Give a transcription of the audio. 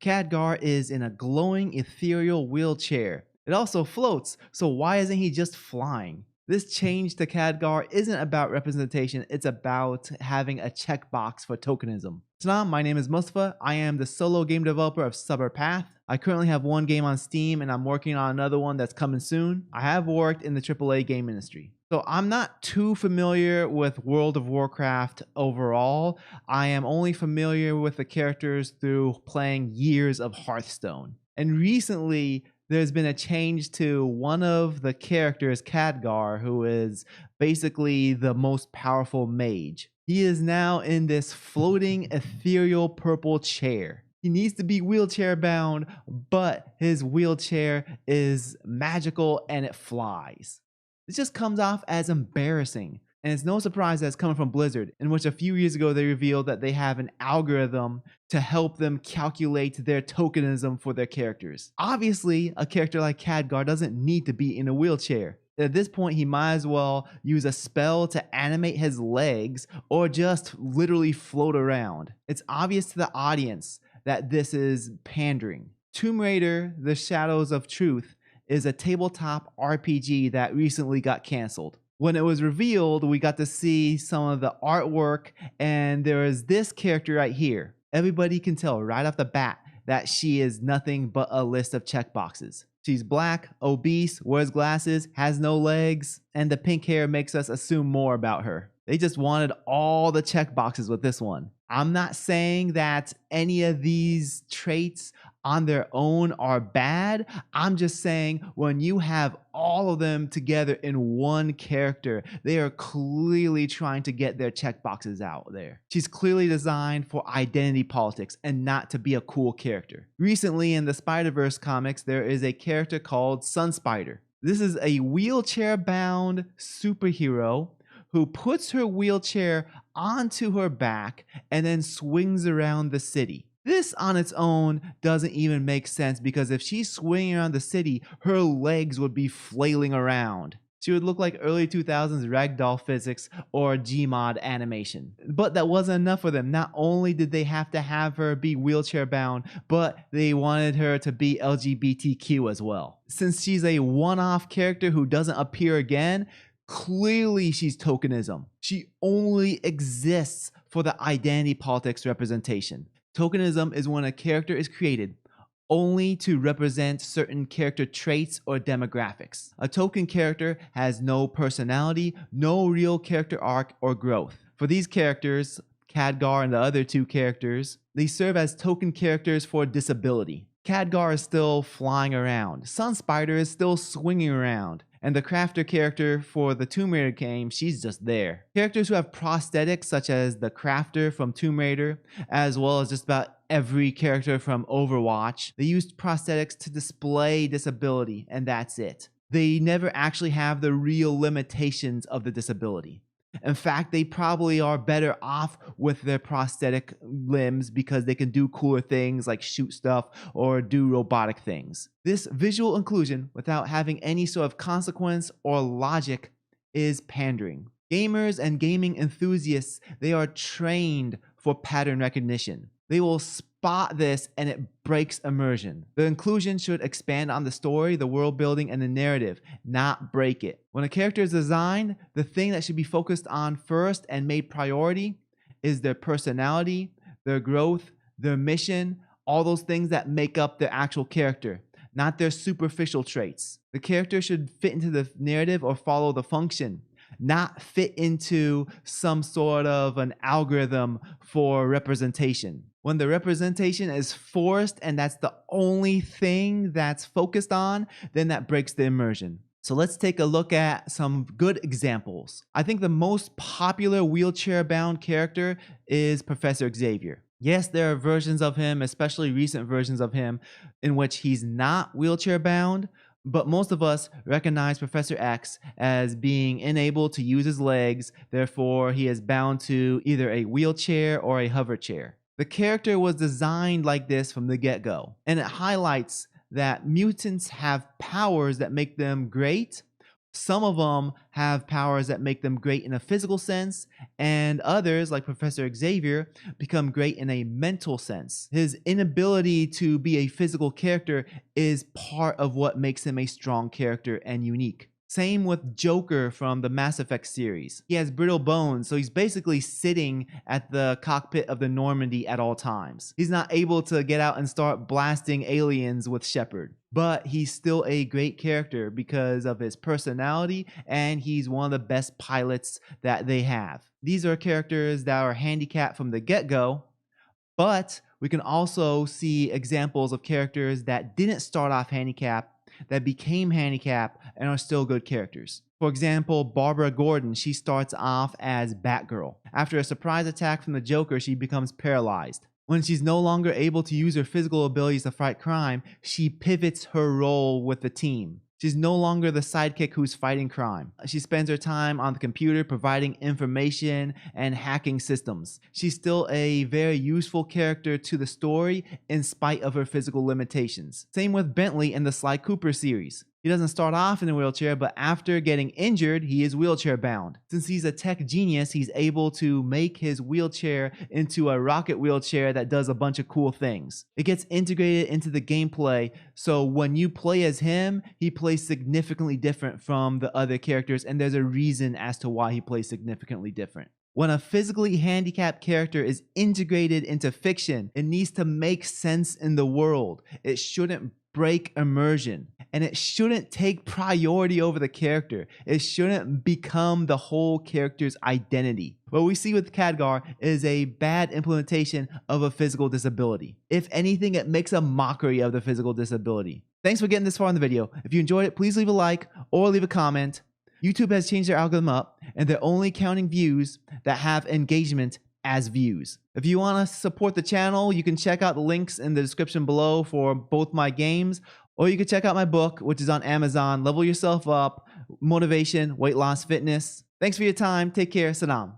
Khadgar is in a glowing ethereal wheelchair. It also floats, so why isn't he just flying? This change to Khadgar isn't about representation, it's about having a checkbox for tokenism. Salam, my name is Mustafa. I am the solo game developer of Sabr Path. I currently have one game on Steam and I'm working on another one that's coming soon. I have worked in the AAA game industry. So I'm not too familiar with World of Warcraft overall. I am only familiar with the characters through playing years of Hearthstone. And recently, there's been a change to one of the characters, Khadgar, who is basically the most powerful mage. He is now in this floating ethereal purple chair. He needs to be wheelchair bound, but his wheelchair is magical and it flies. This just comes off as embarrassing. And it's no surprise that it's coming from Blizzard, in which a few years ago they revealed that they have an algorithm to help them calculate their tokenism for their characters. Obviously, a character like Khadgar doesn't need to be in a wheelchair. At this point, he might as well use a spell to animate his legs or just literally float around. It's obvious to the audience that this is pandering. Tomb Raider: The Shadows of Truth is a tabletop RPG that recently got canceled. When it was revealed, we got to see some of the artwork, and there is this character right here. Everybody can tell right off the bat that she is nothing but a list of checkboxes. She's black, obese, wears glasses, has no legs, and the pink hair makes us assume more about her. They just wanted all the checkboxes with this one. I'm not saying that any of these traits on their own are bad. I'm just saying when you have all of them together in one character, they are clearly trying to get their checkboxes out there. She's clearly designed for identity politics and not to be a cool character. Recently in the Spider-Verse comics, there is a character called Sun Spider. This is a wheelchair-bound superhero who puts her wheelchair onto her back and then swings around the city. This on its own doesn't even make sense because if she's swinging around the city, her legs would be flailing around. She would look like early 2000s ragdoll physics or Gmod animation. But that wasn't enough for them. Not only did they have to have her be wheelchair bound, but they wanted her to be LGBTQ as well. Since she's a one-off character who doesn't appear again, clearly she's tokenism. She only exists for the identity politics representation. Tokenism is when a character is created only to represent certain character traits or demographics. A token character has no personality, no real character arc or growth. For these characters, Khadgar and the other two characters, they serve as token characters for disability. Khadgar is still flying around. Sun Spider is still swinging around. And the crafter character for the Tomb Raider game, she's just there. Characters who have prosthetics, such as the crafter from Tomb Raider, as well as just about every character from Overwatch, they use prosthetics to display disability, and that's it. They never actually have the real limitations of the disability. In fact, they probably are better off with their prosthetic limbs because they can do cooler things like shoot stuff or do robotic things. This visual inclusion without having any sort of consequence or logic is pandering. Gamers and gaming enthusiasts, they are trained for pattern recognition. They will spot this and it breaks immersion. The inclusion should expand on the story, the world building, and the narrative, not break it. When a character is designed, the thing that should be focused on first and made priority is their personality, their growth, their mission, all those things that make up their actual character, not their superficial traits. The character should fit into the narrative or follow the function, not fit into some sort of an algorithm for representation. When the representation is forced and that's the only thing that's focused on, then that breaks the immersion. So let's take a look at some good examples. I think the most popular wheelchair-bound character is Professor Xavier. Yes, there are versions of him, especially recent versions of him, in which he's not wheelchair-bound, but most of us recognize Professor X as being unable to use his legs, therefore he is bound to either a wheelchair or a hover chair. The character was designed like this from the get-go, and it highlights that mutants have powers that make them great, Some of them have powers that make them great in a physical sense, and others, like Professor Xavier, become great in a mental sense. His inability to be a physical character is part of what makes him a strong character and unique. Same with Joker from the Mass Effect series. He has brittle bones, so he's basically sitting at the cockpit of the Normandy at all times. He's not able to get out and start blasting aliens with Shepard. But he's still a great character because of his personality, and he's one of the best pilots that they have. These are characters that are handicapped from the get-go, but we can also see examples of characters that didn't start off handicapped, that became handicapped, and are still good characters. For example, Barbara Gordon, she starts off as Batgirl. After a surprise attack from the Joker, she becomes paralyzed. When she's no longer able to use her physical abilities to fight crime, she pivots her role with the team. She's no longer the sidekick who's fighting crime. She spends her time on the computer providing information and hacking systems. She's still a very useful character to the story in spite of her physical limitations. Same with Bentley in the Sly Cooper series. He doesn't start off in a wheelchair, but after getting injured, he is wheelchair bound. Since he's a tech genius, he's able to make his wheelchair into a rocket wheelchair that does a bunch of cool things. It gets integrated into the gameplay, so when you play as him, he plays significantly different from the other characters, and there's a reason as to why he plays significantly different. When a physically handicapped character is integrated into fiction, it needs to make sense in the world. It shouldn't break immersion, and it shouldn't take priority over the character. It shouldn't become the whole character's identity. What we see with Khadgar is a bad implementation of a physical disability. If anything, it makes a mockery of the physical disability. Thanks for getting this far in the video. If you enjoyed it, please leave a like or leave a comment. YouTube has changed their algorithm up, and they're only counting views that have engagement as views. If you want to support the channel, you can check out the links in the description below for both my games, or you can check out my book, which is on Amazon, Level Yourself Up, Motivation, Weight Loss, Fitness. Thanks for your time. Take care. Salam.